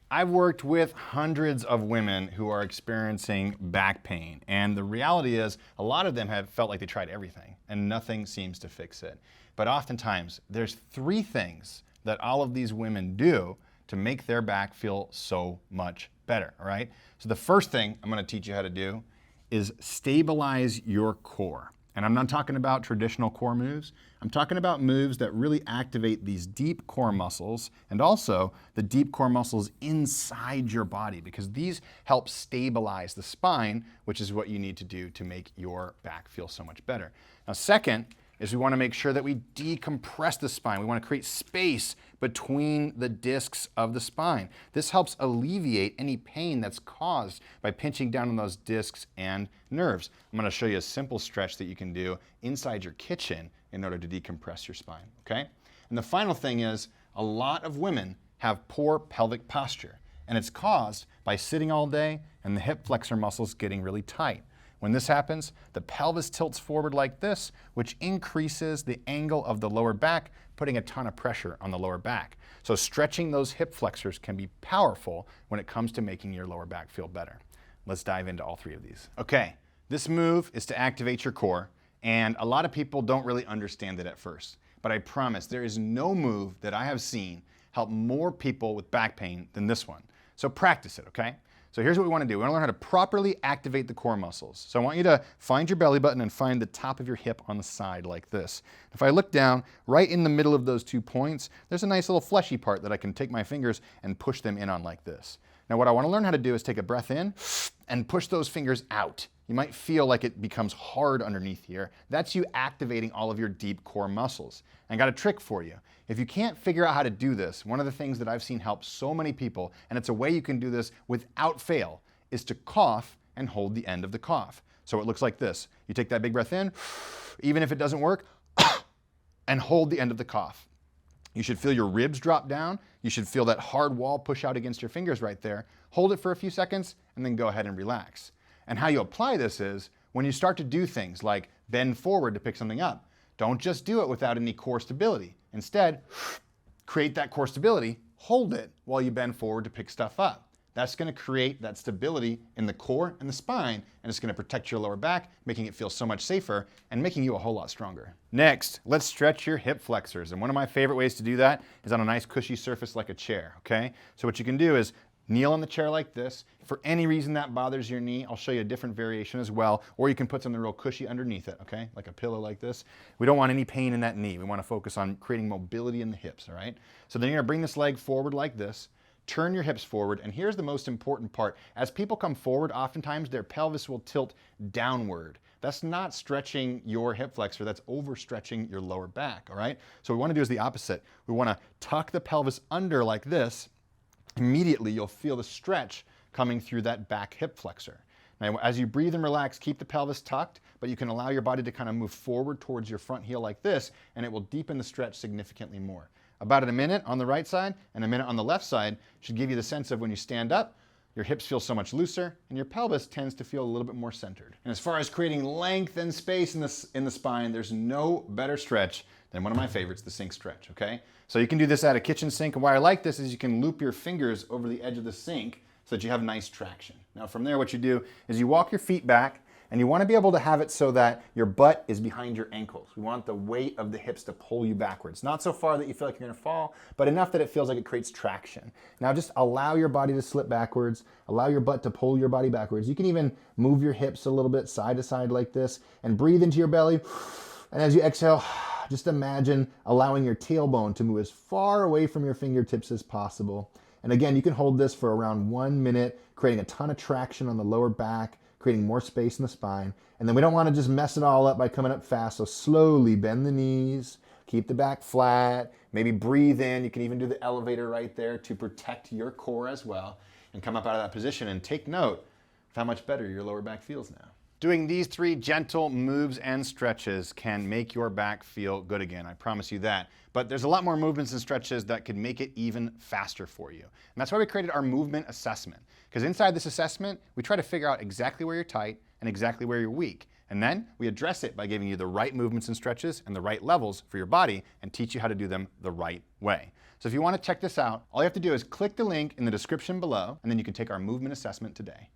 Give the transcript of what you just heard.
I've worked with hundreds of women who are experiencing back pain, and the reality is a lot of them have felt like they tried everything and nothing seems to fix it. But oftentimes there's three things that all of these women do to make their back feel so much better, all right? So the first thing I'm going to teach you how to do is stabilize your core. And I'm not talking about traditional core moves. I'm talking about moves that really activate these deep core muscles and also the deep core muscles inside your body, because these help stabilize the spine, which is what you need to do to make your back feel so much better. Now, second is we want to make sure that we decompress the spine. We want to create space between the discs of the spine. This helps alleviate any pain that's caused by pinching down on those discs and nerves. I'm going to show you a simple stretch that you can do inside your kitchen in order to decompress your spine, okay? And the final thing is a lot of women have poor pelvic posture, and it's caused by sitting all day and the hip flexor muscles getting really tight. When this happens, the pelvis tilts forward like this, which increases the angle of the lower back, putting a ton of pressure on the lower back. So stretching those hip flexors can be powerful when it comes to making your lower back feel better. Let's dive into all three of these. Okay, this move is to activate your core, and a lot of people don't really understand it at first. But I promise there is no move that I have seen help more people with back pain than this one. So practice it, okay? So here's what we want to do. We want to learn how to properly activate the core muscles. So I want you to find your belly button and find the top of your hip on the side like this. If I look down, right in the middle of those 2 points, there's a nice little fleshy part that I can take my fingers and push them in on like this. Now what I want to learn how to do is take a breath in and push those fingers out. You might feel like it becomes hard underneath here. That's you activating all of your deep core muscles. And I got a trick for you. If you can't figure out how to do this, one of the things that I've seen help so many people, and it's a way you can do this without fail, is to cough and hold the end of the cough. So it looks like this. You take that big breath in, even if it doesn't work, and hold the end of the cough. You should feel your ribs drop down. You should feel that hard wall push out against your fingers right there. Hold it for a few seconds and then go ahead and relax. And how you apply this is when you start to do things like bend forward to pick something up. Don't just do it without any core stability. Instead, create that core stability, hold it while you bend forward to pick stuff up. That's going to create that stability in the core and the spine, and it's going to protect your lower back, making it feel so much safer and making you a whole lot stronger. Next, let's stretch your hip flexors. And one of my favorite ways to do that is on a nice cushy surface like a chair, okay? So what you can do is kneel on the chair like this. If for any reason that bothers your knee, I'll show you a different variation as well, or you can put something real cushy underneath it, okay? Like a pillow like this. We don't want any pain in that knee. We want to focus on creating mobility in the hips, all right? So then you're gonna bring this leg forward like this, turn your hips forward, and here's the most important part. As people come forward, oftentimes their pelvis will tilt downward. That's not stretching your hip flexor, that's overstretching your lower back, all right? So what we wanna do is the opposite. We wanna tuck the pelvis under like this. Immediately you'll feel the stretch coming through that back hip flexor. Now, as you breathe and relax, keep the pelvis tucked, but you can allow your body to kind of move forward towards your front heel like this, and it will deepen the stretch significantly more. About a minute on the right side and a minute on the left side should give you the sense of when you stand up, your hips feel so much looser, and your pelvis tends to feel a little bit more centered. And as far as creating length and space in the spine, there's no better stretch than one of my favorites, the sink stretch, okay? So you can do this at a kitchen sink, and why I like this is you can loop your fingers over the edge of the sink so that you have nice traction. Now from there, what you do is you walk your feet back, and you want to be able to have it so that your butt is behind your ankles. We want the weight of the hips to pull you backwards. Not so far that you feel like you're gonna fall, but enough that it feels like it creates traction. Now just allow your body to slip backwards, allow your butt to pull your body backwards. You can even move your hips a little bit side to side like this and breathe into your belly. And as you exhale, just imagine allowing your tailbone to move as far away from your fingertips as possible. And again, you can hold this for around 1 minute, creating a ton of traction on the lower back, creating more space in the spine. And then we don't want to just mess it all up by coming up fast. So slowly bend the knees, keep the back flat, maybe breathe in. You can even do the elevator right there to protect your core as well, and come up out of that position and take note of how much better your lower back feels now. Doing these 3 gentle moves and stretches can make your back feel good again. I promise you that. But there's a lot more movements and stretches that could make it even faster for you. And that's why we created our movement assessment. Because inside this assessment, we try to figure out exactly where you're tight and exactly where you're weak. And then we address it by giving you the right movements and stretches and the right levels for your body and teach you how to do them the right way. So if you want to check this out, all you have to do is click the link in the description below, and then you can take our movement assessment today.